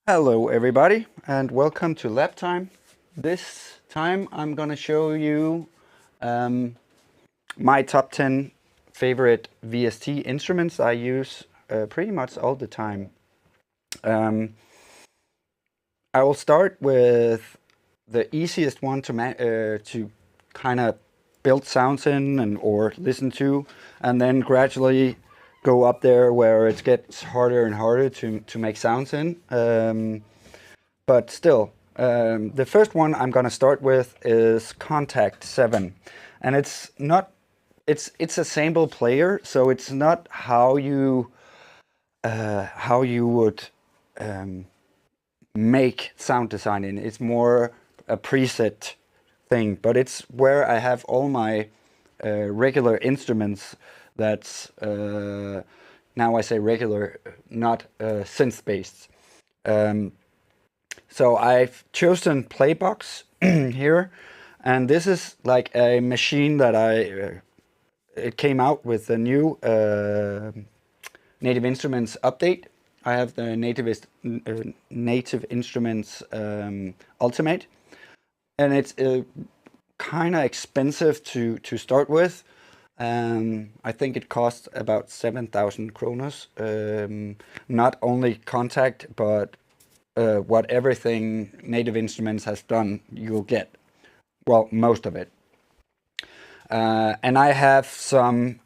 Hello everybody and welcome to Lab Time. This time I'm gonna show you my top 10 favorite VST instruments I use pretty much all the time. I will start with the easiest one to kind of build sounds in or listen to, and then gradually go up there where it gets harder and harder to make sounds in. But still, the first one I'm going to start with is Kontakt 7, and it's a sample player, so it's not how you would make sound design in. It's more a preset thing, but it's where I have all my regular instruments. That's now I say regular, not synth based. So I've chosen Playbox here, and this is like a machine that it came out with a new Native Instruments update. I have the Native Instruments Ultimate, and it's kind of expensive to start with. I think it costs about 7,000 kroners. Not only Kontakt, but what everything Native Instruments has done, you'll get. Well, most of it. And I have some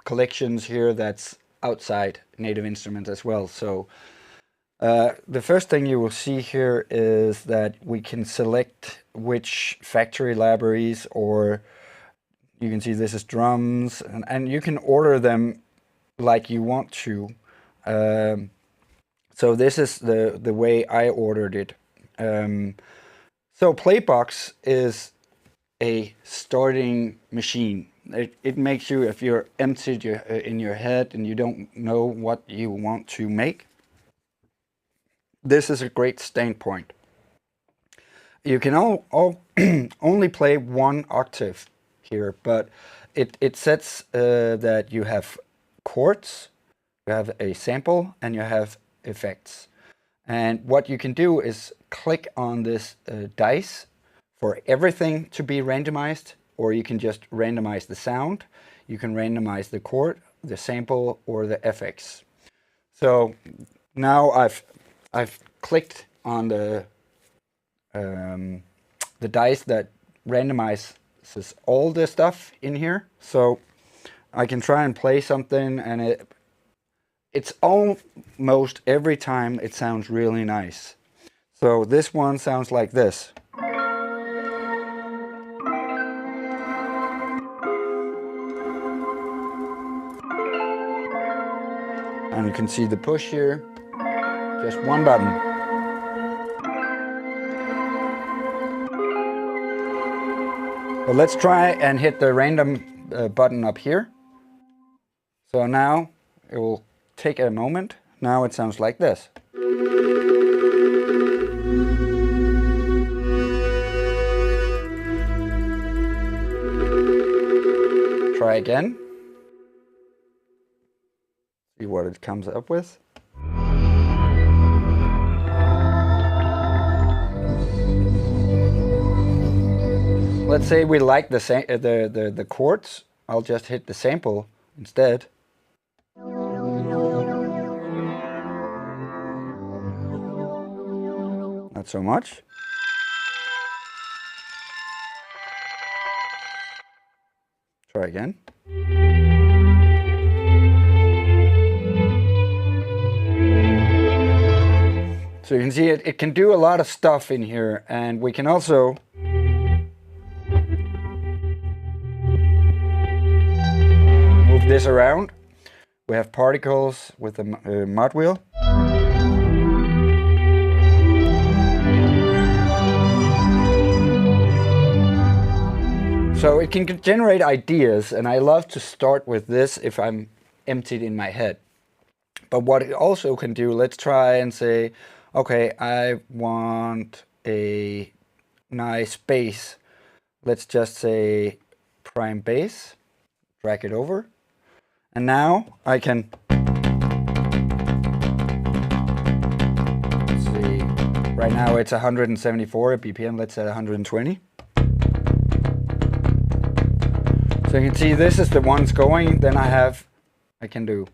collections here that's outside Native Instruments as well. So the first thing you will see here is that we can select which factory libraries, or you can see this is drums, and you can order them like you want to. So this is the way I ordered it. So Playbox is a starting machine. It makes you, if you're emptied in your head and you don't know what you want to make, this is a great starting point. You can only play one octave here, but it sets that you have chords, you have a sample, and you have effects. And what you can do is click on this dice for everything to be randomized, or you can just randomize the sound. You can randomize the chord, the sample, or the effects. So now I've clicked on the dice that randomizes all the stuff in here. So I can try and play something, and it's almost every time it sounds really nice. So this one sounds like this. And you can see the push here, just one button. But let's try and hit the random button up here. So now it will take a moment. Now it sounds like this. Try again. See what it comes up with. Let's say we like the chords. I'll just hit the sample instead. Not so much. Try again. So you can see it can do a lot of stuff in here, and we can also move this around. We have particles with the mod wheel. So it can generate ideas, and I love to start with this if I'm emptied in my head. But what it also can do, let's try and say, okay, I want a nice bass. Let's just say prime bass, drag it over, and now I can Right now it's 174 BPM, let's set 120. So you can see this is the ones going, then I can do.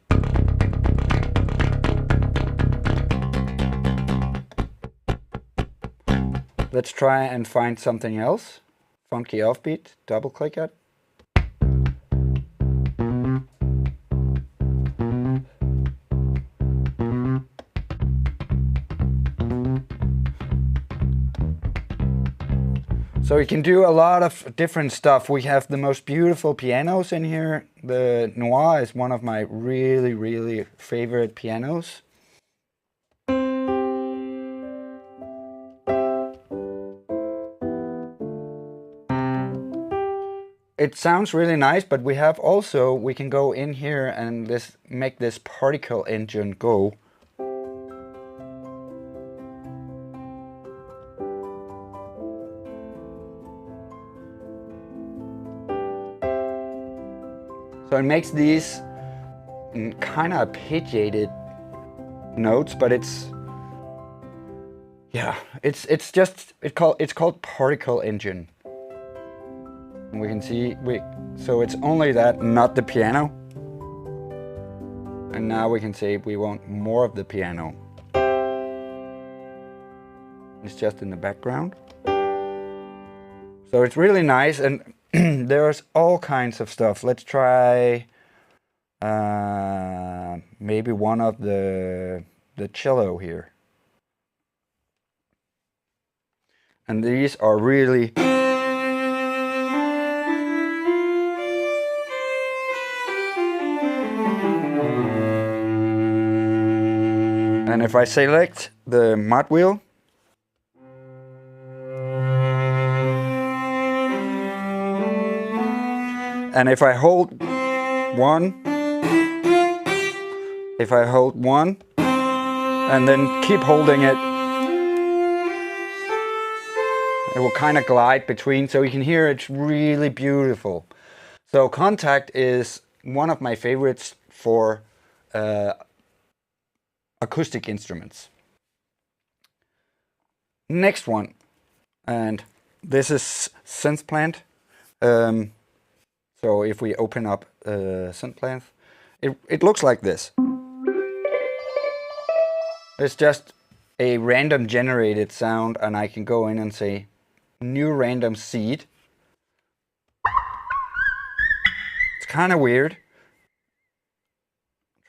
Let's try and find something else. Funky offbeat, double click it. So you can do a lot of different stuff. We have the most beautiful pianos in here. The Noir is one of my really, really favorite pianos. It sounds really nice, but we can go in here and make this particle engine go. So it makes these kind of arpeggiated notes, but it's called particle engine. And we can see so it's only that, not the piano. And now we can say we want more of the piano. It's just in the background. So it's really nice, and there's all kinds of stuff. Let's try maybe one of the cello here. And these are really and if I select the mod wheel, and if I hold one, and then keep holding it, it will kind of glide between, so you can hear it's really beautiful. So Kontakt is one of my favorites for acoustic instruments. Next one, and this is SynPlant. So if we open up SynPlant, it looks like this. It's just a random generated sound, and I can go in and say new random seed. It's kind of weird.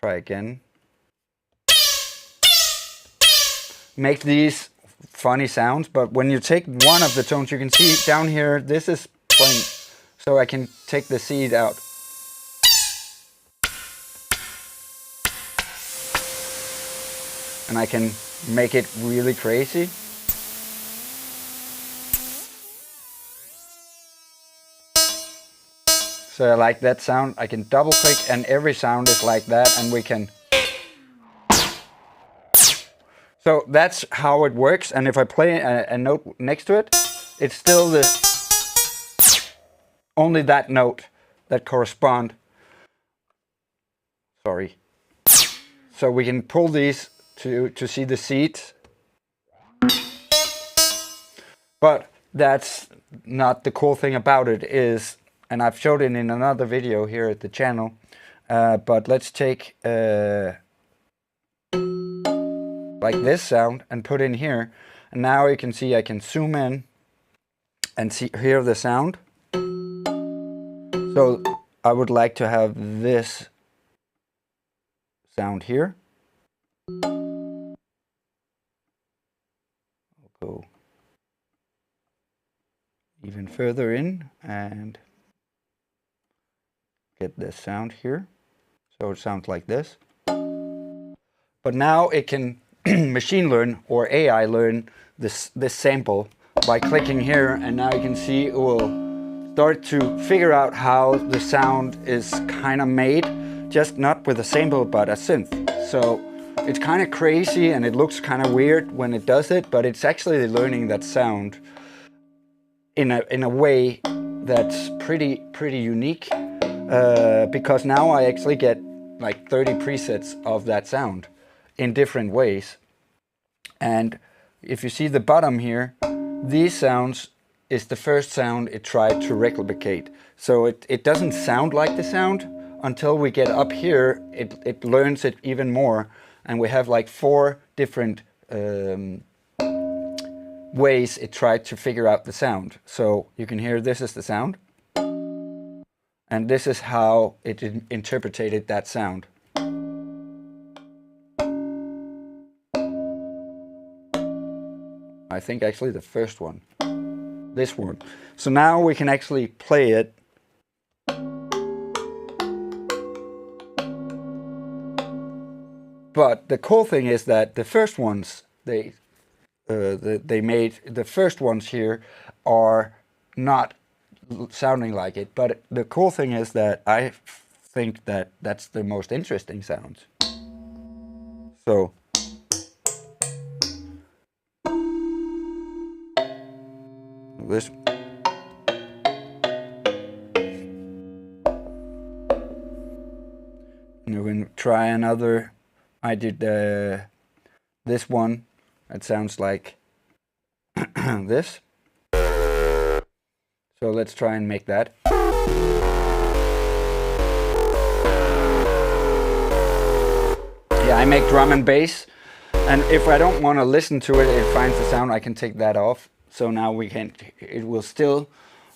Try again. Make these funny sounds, but when you take one of the tones, you can see down here, this is playing. So I can take the seed out. And I can make it really crazy. So I like that sound. I can double click and every sound is like that, and we can. So that's how it works, and if I play a note next to it, it's still only that note that correspond. Sorry. So we can pull these to see the seed. But that's not the cool thing about it is, and I've showed it in another video here at the channel, but let's take like this sound and put in here, and now you can see I can zoom in and hear the sound. So I would like to have this sound here. I'll go even further in and get this sound here. So it sounds like this. But now it can machine learn or AI learn this sample by clicking here, and now you can see it will start to figure out how the sound is kind of made, just not with a sample but a synth. So it's kind of crazy and it looks kind of weird when it does it, but it's actually learning that sound in a way that's pretty unique, because now I actually get like 30 presets of that sound in different ways. And if you see the bottom here, these sounds is the first sound it tried to replicate. So it doesn't sound like the sound until we get up here. It learns it even more, and we have like 4 different ways it tried to figure out the sound. So you can hear this is the sound, and this is how it interpreted that sound. I think actually the first one, this one. So now we can actually play it. But the cool thing is that the first ones they made, the first ones here are not sounding like it. But the cool thing is that I think that that's the most interesting sounds. So this. You can try another. I did this one. It sounds like this. So let's try and make that. Yeah, I make drum and bass, and if I don't want to listen to it, it finds the sound, I can take that off. So now we can. It will still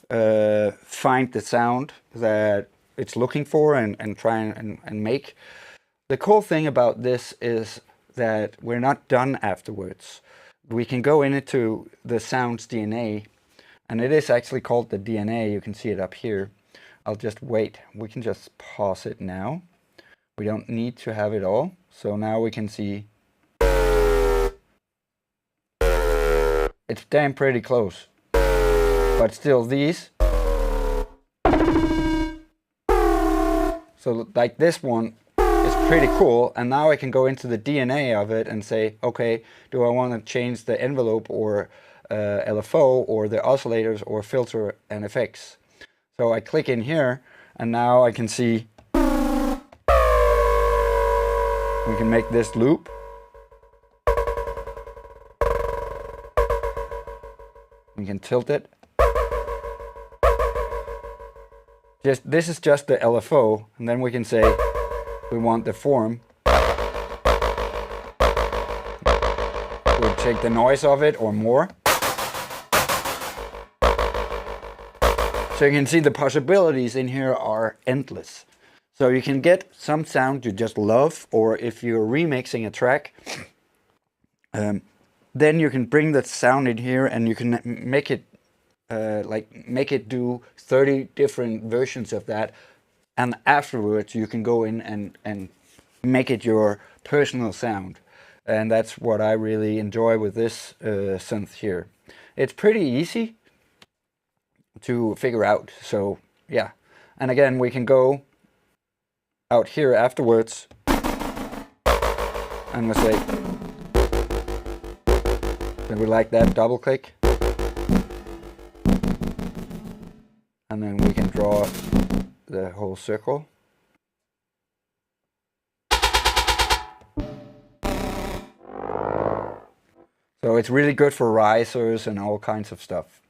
find the sound that it's looking for and try and make. The cool thing about this is that we're not done afterwards. We can go into the sound's DNA, and it is actually called the DNA. You can see it up here. I'll just wait. We can just pause it now. We don't need to have it all. So now we can see it's damn pretty close. But still these. So like this one is pretty cool, and now I can go into the DNA of it and say, okay, do I want to change the envelope or LFO or the oscillators or filter and effects? So I click in here, and now I can see we can make this loop. We can tilt it. This is just the LFO, and then we can say we want the form. We'll take the noise of it or more. So you can see the possibilities in here are endless. So you can get some sound you just love, or if you're remixing a track, then you can bring that sound in here and you can make it make it do 30 different versions of that, and afterwards you can go in and make it your personal sound. And that's what I really enjoy with this synth here. It's pretty easy to figure out, so yeah. And again, we can go out here afterwards and we'll say, and we like that, double click. And then we can draw the whole circle. So it's really good for risers and all kinds of stuff.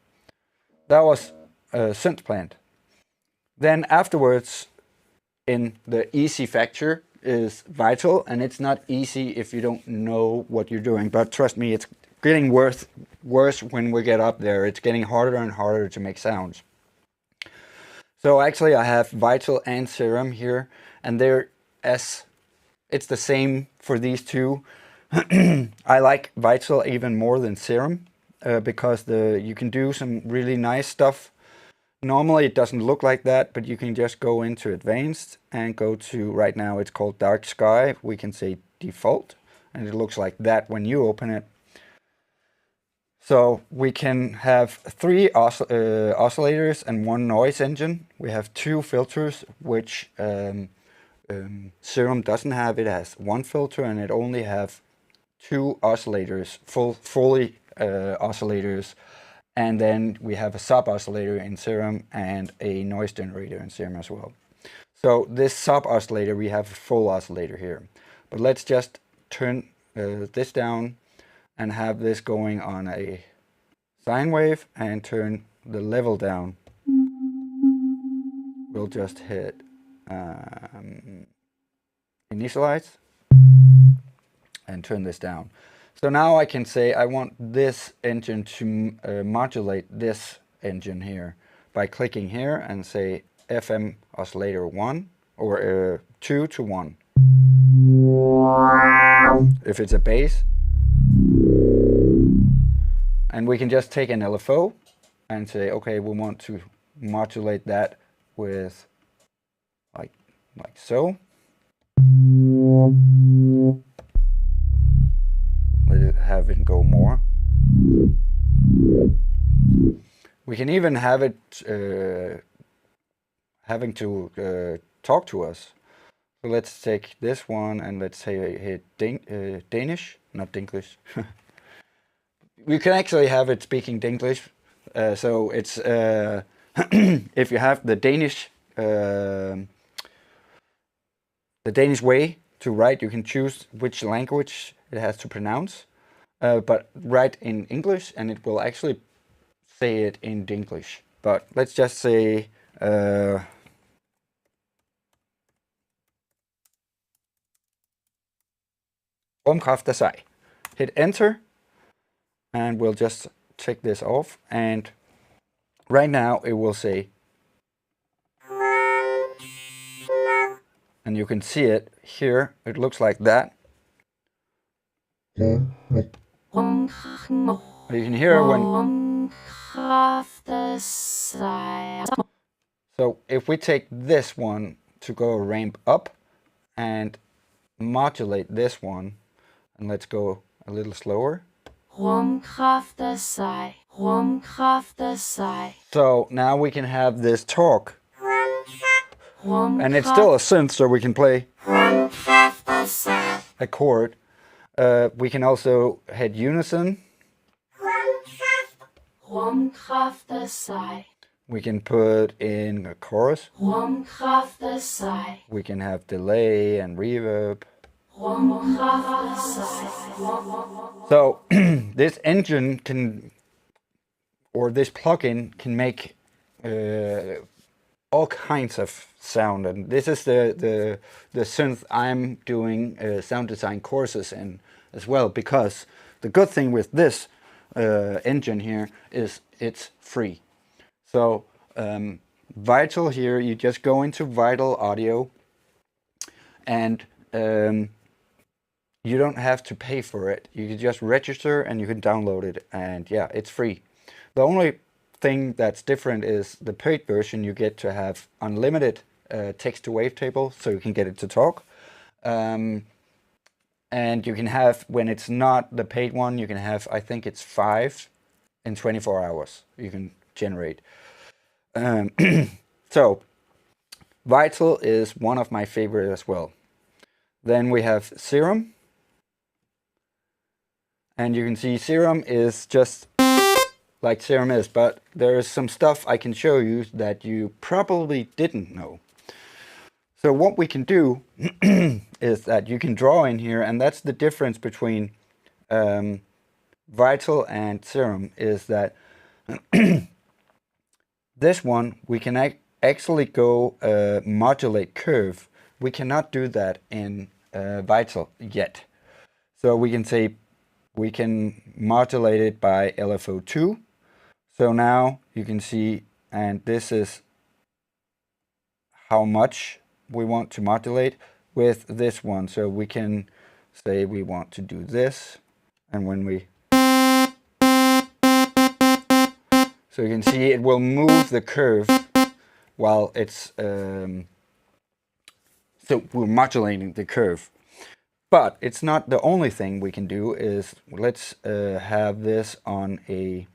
That was SynPlant. Then afterwards, in the easy factor is vital, and it's not easy if you don't know what you're doing. But trust me, it's getting worse when we get up there. It's getting harder and harder to make sounds. So actually I have Vital and Serum here, and it's the same for these two. I like Vital even more than Serum because you can do some really nice stuff. Normally it doesn't look like that, but you can just go into Advanced and go to, right now it's called Dark Sky. We can say Default, and it looks like that when you open it. So we can have 3 oscillators and 1 noise engine. We have 2 filters, which Serum doesn't have. It has 1 filter, and it only have 2 oscillators, fully oscillators. And then we have a sub oscillator in Serum and a noise generator in Serum as well. So this sub oscillator, we have a full oscillator here. But let's just turn this down and have this going on a sine wave and turn the level down. We'll just hit initialize and turn this down. So now I can say I want this engine to modulate this engine here by clicking here and say FM oscillator 1 or 2 to 1. If it's a bass. And we can just take an LFO and say, okay, we want to modulate that with like so. Let it have it go more. We can even have it having to talk to us. So let's take this one and let's say hit Danish, not Dinglish. We can actually have it speaking Dinglish. So it's if you have the Danish way to write, you can choose which language it has to pronounce, but write in English and it will actually say it in Dinglish. But let's just say Rumkraft sei. Hit enter and we'll just take this off, and right now it will say, and you can see it here, it looks like that. You can hear when. So if we take this one to go ramp up and modulate this one, and let's go a little slower. So now we can have this talk. And it's still a synth, so we can play a chord. We can also hit unison. We can put in a chorus. We can have delay and reverb. So this engine can, or this plugin can make all kinds of sound, and this is the synth I'm doing sound design courses in as well, because the good thing with this engine here is it's free. So Vital here, you just go into Vital Audio and you don't have to pay for it. You can just register and you can download it, and yeah, it's free. The only thing that's different is the paid version, you get to have unlimited text to wavetable, so you can get it to talk. And you can have, when it's not the paid one, you can have, I think it's 5 in 24 hours you can generate. So Vital is one of my favorite as well. Then we have Serum. And you can see Serum is just like Serum is, but there is some stuff I can show you that you probably didn't know. So what we can do is that you can draw in here, and that's the difference between Vital and Serum, is that this one we can actually go modulate curve. We cannot do that in Vital yet. So we can say we can modulate it by LFO 2. So now you can see, and this is how much we want to modulate with this one. So we can say we want to do this, and when we, so you can see it will move the curve while it's, so we're modulating the curve. But it's not the only thing we can do. Is let's have this on a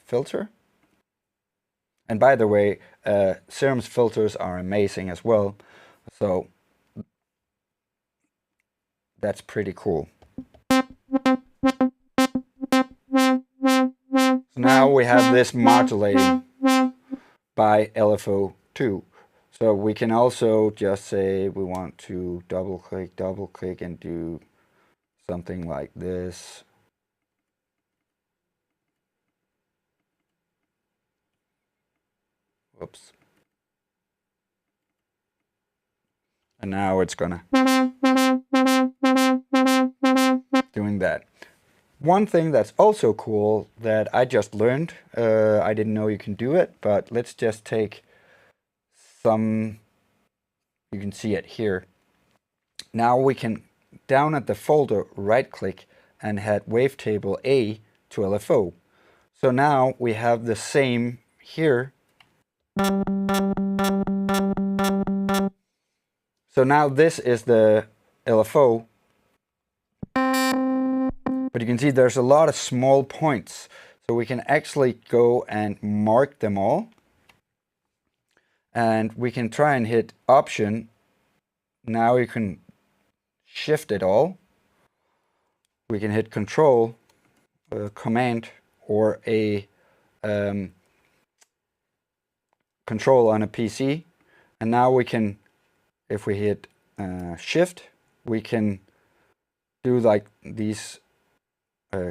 filter. And by the way, Serum's filters are amazing as well. So that's pretty cool. So now we have this modulating by LFO 2. So we can also just say we want to double click and do something like this. Whoops. And now it's gonna doing that. One thing that's also cool that I just learned, I didn't know you can do it, but let's just take some, you can see it here. Now we can, down at the folder, right click and head wavetable A to LFO. So now we have the same here. So now this is the LFO, but you can see there's a lot of small points. So we can actually go and mark them all. And we can try and hit Option. Now you can shift it all. We can hit Control, Command, or a Control on a PC. And now we can, if we hit Shift, we can do like these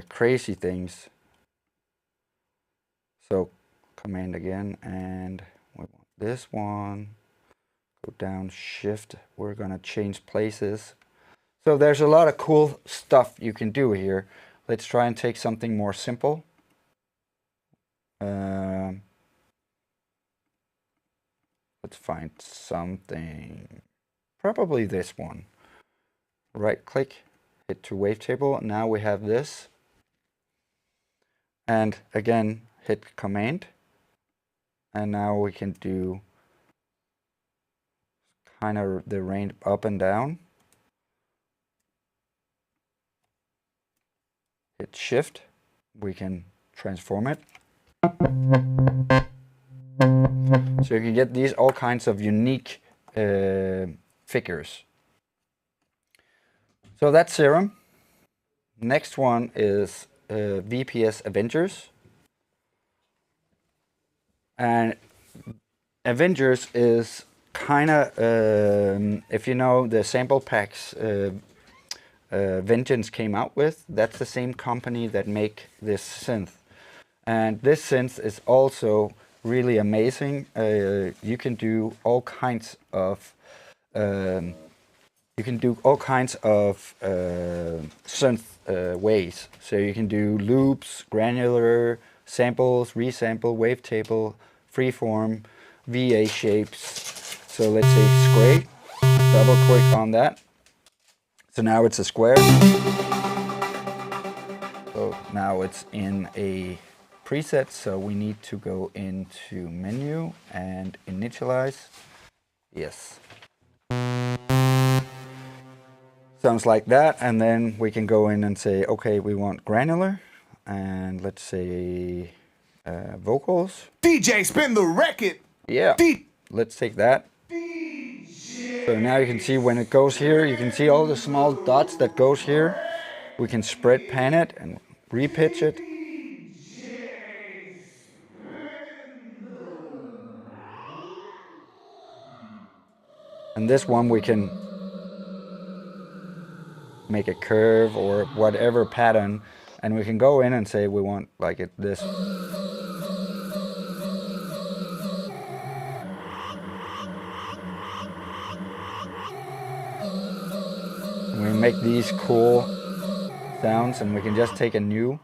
crazy things. So Command again, and we want this one. Go down, Shift. We're gonna change places. So there's a lot of cool stuff you can do here. Let's try and take something more simple. Let's find something, probably this one. Right click, hit to wavetable. Now we have this. And again, hit Command. And now we can do kind of the range up and down. Hit Shift. We can transform it. So you can get these all kinds of unique figures. So that's Serum. Next one is VPS Avengers. And Avengers is kind of, if you know the sample packs Vengeance came out with, that's the same company that make this synth. And this synth is also really amazing. You can do all kinds of synth ways. So you can do loops, granular, samples, resample, wavetable, freeform, VA shapes. So let's say it's gray. Double click on that. So now it's a square. So now it's in a preset, so we need to go into menu and initialize. Yes. Sounds like that, and then we can go in and say, okay, we want granular, and let's say vocals. DJ, spin the record! Yeah, let's take that. So now you can see when it goes here, you can see all the small dots that goes here. We can spread pan it and repitch it. And this one we can make a curve or whatever pattern, and we can go in and say we want like it this. And we make these cool sounds, and we can just take a new,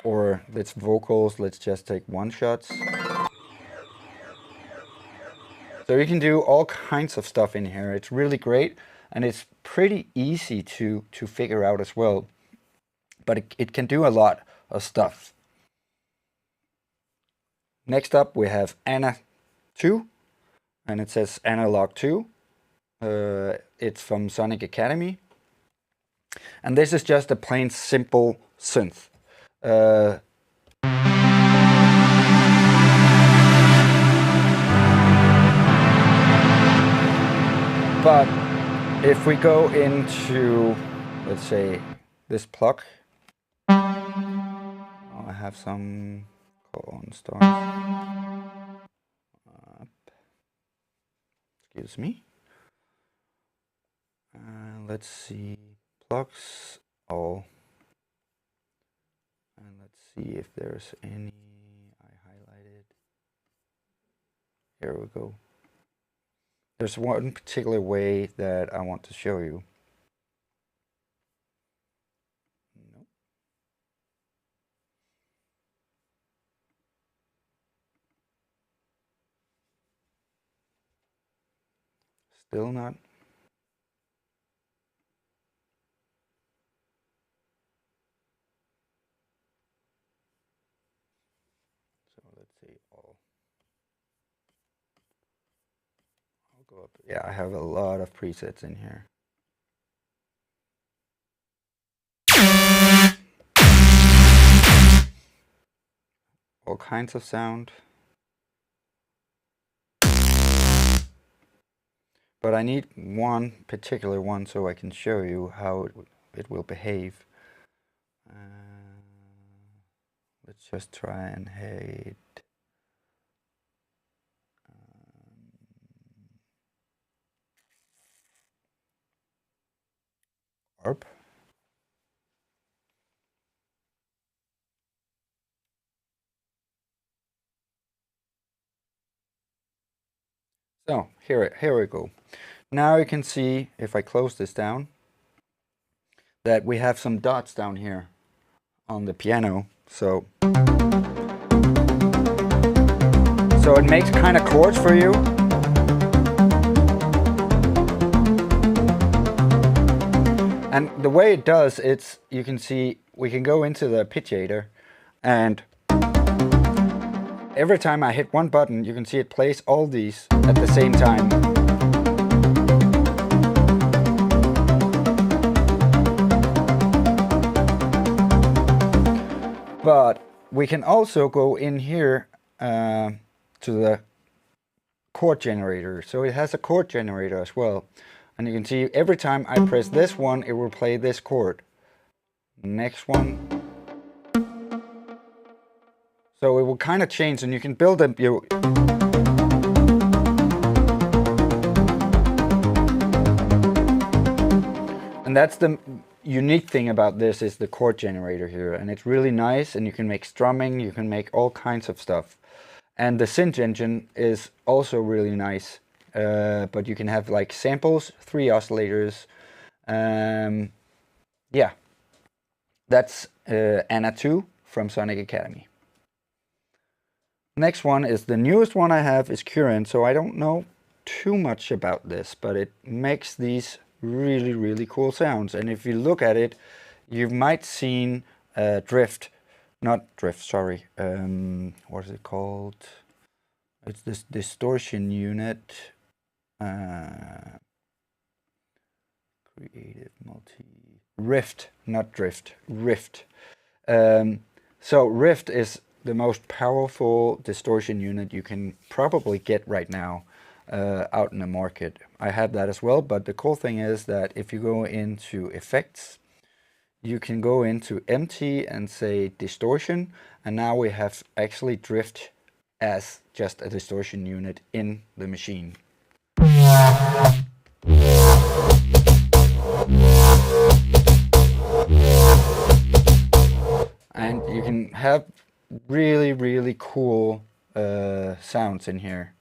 or let's vocals, let's just take one shots. So you can do all kinds of stuff in here. It's really great, and it's pretty easy to figure out as well. But it can do a lot of stuff. Next up we have Ana 2, and it says Analog 2. It's from Sonic Academy. And this is just a plain simple synth. But if we go into, let's say, this plug, I have some colon stars. Excuse me. let's see, plugs all, and let's see if there's any I highlighted. Here we go. There's one particular way that I want to show you. Nope. Still not. So let's see all. I'll go up. Yeah, I have a lot of presets in here. All kinds of sound. But I need one particular one so I can show you how it will behave. Let's just try and hit ARP. So here we go. Now you can see, if I close this down, that we have some dots down here on the piano. So it makes kind of chords for you. And the way it does, you can see, we can go into the arpeggiator, and every time I hit one button, you can see it plays all these at the same time. But we can also go in here to the chord generator. So it has a chord generator as well. And you can see every time I press this one, it will play this chord. Next one. So it will kind of change, and you can build up your... And that's the unique thing about this, is the chord generator here. And it's really nice, and you can make strumming, you can make all kinds of stuff. And the synth engine is also really nice. But you can have like samples, 3 oscillators. Yeah, that's Anna 2 from Sonic Academy. Next one is the newest one I have, is Current. So I don't know too much about this, but it makes these really, really cool sounds. And if you look at it, you might seen what is it called? It's this distortion unit. Creative Rift, not drift, Rift. So Rift is the most powerful distortion unit you can probably get right now out in the market. I have that as well, but the cool thing is that if you go into effects, you can go into empty and say distortion, and now we have actually drift as just a distortion unit in the machine. And you can have really, really cool sounds in here.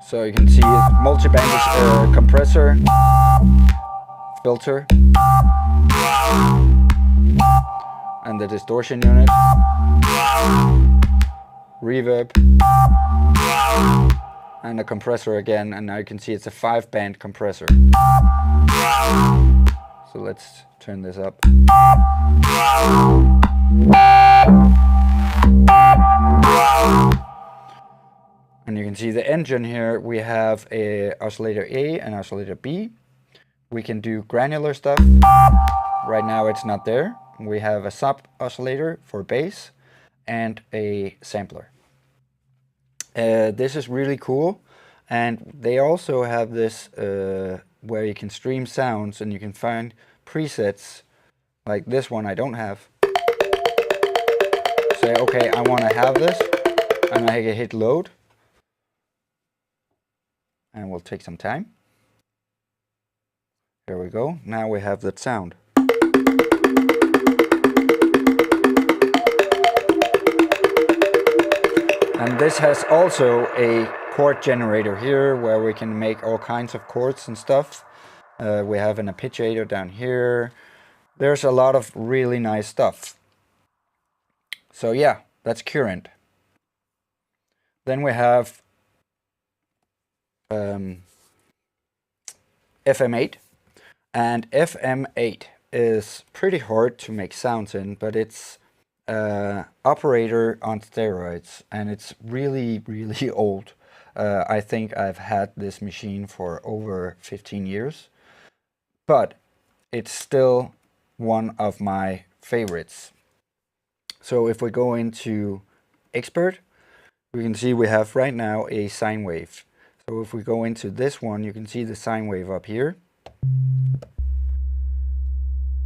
So you can see multi-band compressor, filter, and the distortion unit, reverb, and a compressor again, and now you can see it's a 5-band compressor. So let's turn this up. And you can see the engine here, we have a oscillator A and oscillator B. We can do granular stuff. Right now it's not there. We have a sub oscillator for bass and a sampler. This is really cool, and they also have this where you can stream sounds, and you can find presets like this one I don't have. Say, okay, I want to have this, and I hit load, and we'll take some time. There we go. Now we have that sound. And this has also a chord generator here where we can make all kinds of chords and stuff. We have an arpeggiator down here. There's a lot of really nice stuff. So yeah, that's current. Then we have FM8. And FM8 is pretty hard to make sounds in, but it's operator on steroids, and it's really, really old. I think I've had this machine for over 15 years, but it's still one of my favorites. So if we go into expert, we can see we have right now a sine wave. So if we go into this one, you can see the sine wave up here.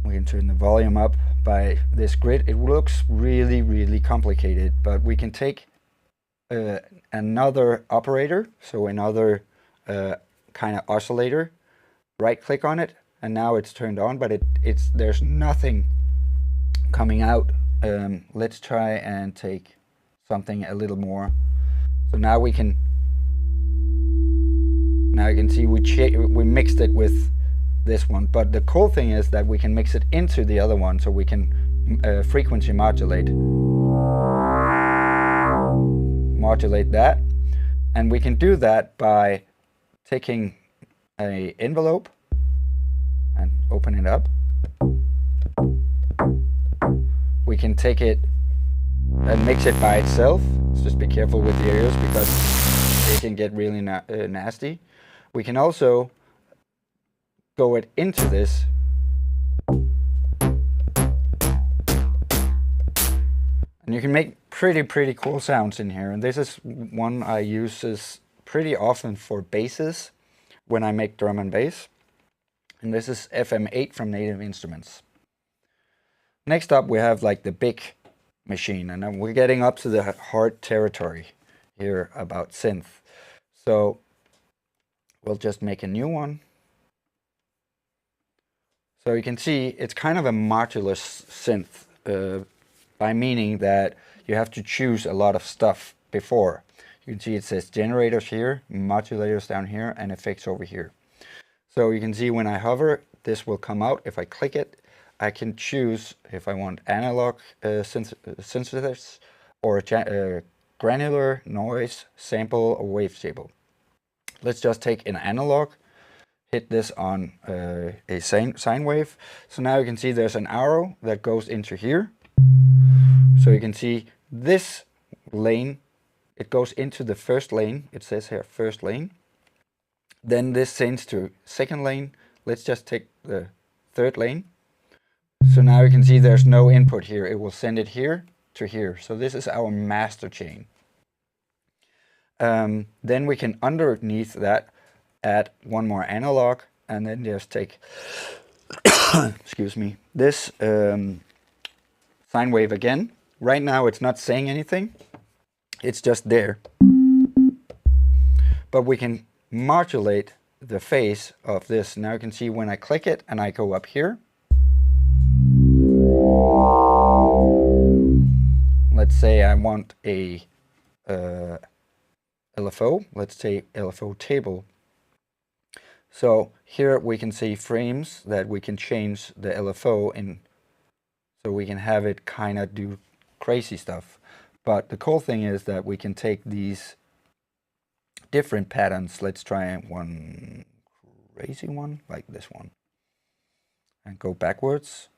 We can turn the volume up by this grid. It looks really, really complicated, but we can take another operator, so another kind of oscillator, right click on it, and now it's turned on, but there's nothing coming out. Let's try and take something a little more. So now you can see we mixed it with this one, but the cool thing is that we can mix it into the other one, so we can frequency modulate that, and we can do that by taking an envelope and open it up. We can take it and mix it by itself. Let's just be careful with the ears because they can get really nasty. We can also go it into this, and you can make pretty cool sounds in here. And this is one I use pretty often for basses when I make drum and bass. And this is FM8 from Native Instruments. Next up we have like the big machine, and then we're getting up to the hard territory here about synth. So we'll just make a new one. So you can see it's kind of a modular synth, by meaning that you have to choose a lot of stuff before. You can see it says generators here, modulators down here, and effects over here. So you can see when I hover, this will come out. If I click it, I can choose if I want analog synthesis or granular, noise, sample, or wavetable. Let's just take an analog, hit this on a sine wave. So now you can see there's an arrow that goes into here. So you can see this lane, it goes into the first lane. It says here first lane. Then this sends to second lane. Let's just take the third lane. So now you can see there's no input here. It will send it here to here. So this is our master chain. Then we can underneath that add one more analog, and then just take excuse me, this sine wave again. Right now it's not saying anything, it's just there, but we can modulate the phase of this. Now you can see when I click it and I go up here, let's say I want a LFO, let's say LFO table. So here we can see frames that we can change the LFO in, so we can have it kind of do crazy stuff. But the cool thing is that we can take these different patterns. Let's try one crazy one like this one and go backwards.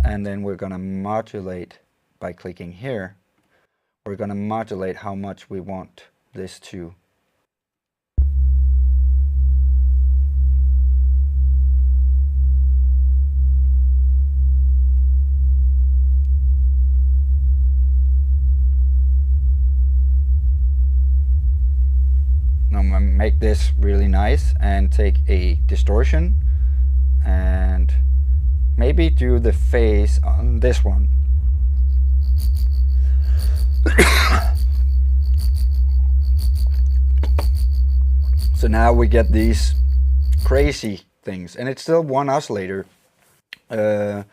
And then we're going to modulate by clicking here. We're going to modulate how much we want this to. I'm going to make this really nice and take a distortion and maybe do the phase on this one. So now we get these crazy things, and it's still one oscillator. And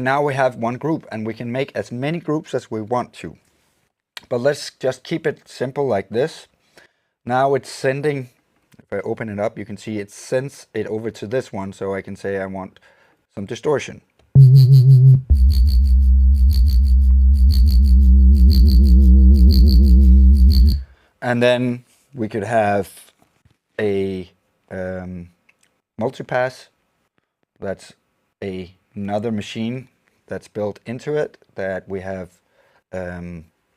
now we have one group, and we can make as many groups as we want to. But let's just keep it simple like this. Now it's sending, if I open it up, you can see it sends it over to this one, so I can say I want some distortion. And then we could have a multipass. That's another machine that's built into it, that we have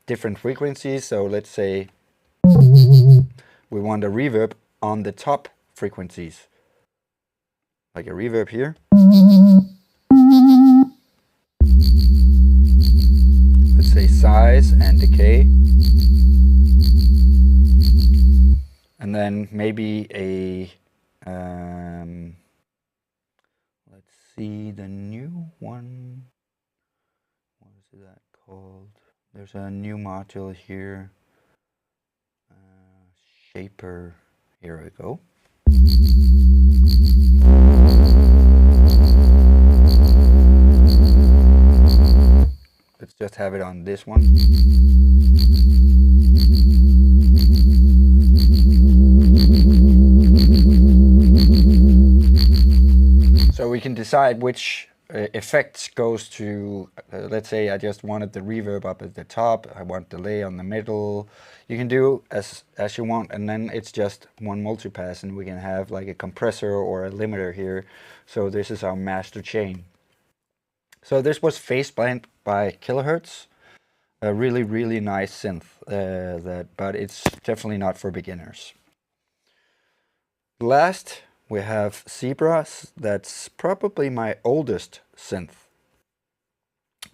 different frequencies. So let's say we want a reverb on the top frequencies, like a reverb here. Let's say size and decay. And then maybe a, let's see the new one. What is that called? There's a new module here. Shaper. Here we go. Let's just have it on this one. So we can decide which effects goes to, let's say I just wanted the reverb up at the top, I want delay on the middle. You can do as you want, and then it's just one multipass, and we can have like a compressor or a limiter here. So this is our master chain. So this was FacePlant by Kilohertz. A really, really nice synth, but it's definitely not for beginners. Last, we have Zebra. That's probably my oldest synth.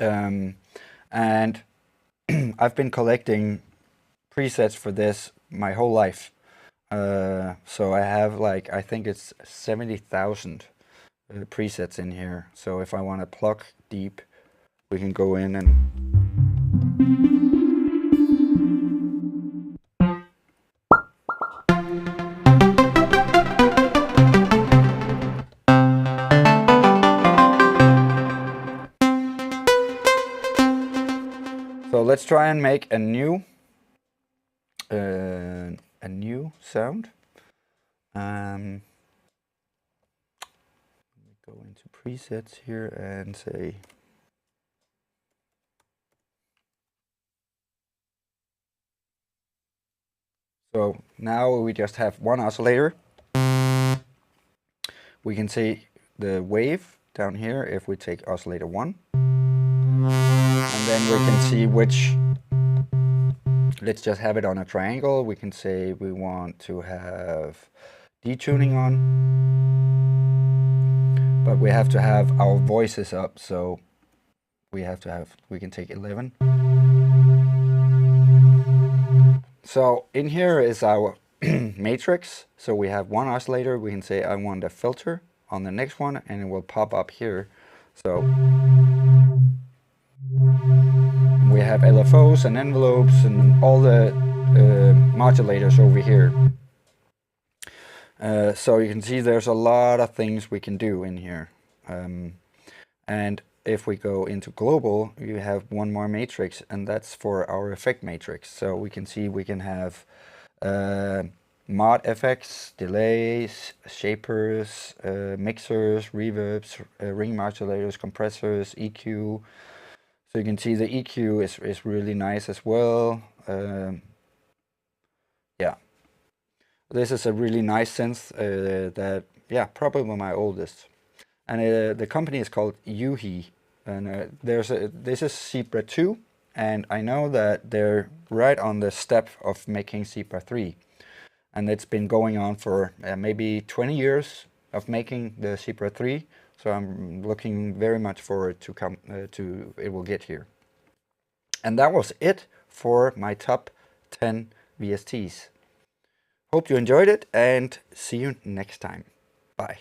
And I've been collecting presets for this my whole life. So I have like, I think it's 70,000 presets in here. So if I want to pluck deep, we can go in and so let's try and make a new sound. Go into presets here and say so now we just have one oscillator. We can see the wave down here if we take oscillator 1. And then we can see which, let's just have it on a triangle. We can say we want to have detuning on, but we have to have our voices up, so we can take 11. So in here is our matrix. So we have one oscillator. We can say I want a filter on the next one, and it will pop up here. So we have LFOs and envelopes and all the modulators over here. So you can see there's a lot of things we can do in here. And if we go into global, you have one more matrix, and that's for our effect matrix. So we can see we can have mod effects, delays, shapers, mixers, reverbs, ring modulators, compressors, EQ. So you can see the EQ is really nice as well. Yeah, this is a really nice synth that, yeah, probably my oldest. And the company is called Yuhi. And this is Zebra 2, and I know that they're right on the step of making Zebra 3. And it's been going on for maybe 20 years of making the Zebra 3. So I'm looking very much forward to it will get here. And that was it for my top 10 VSTs. Hope you enjoyed it, and see you next time. Bye.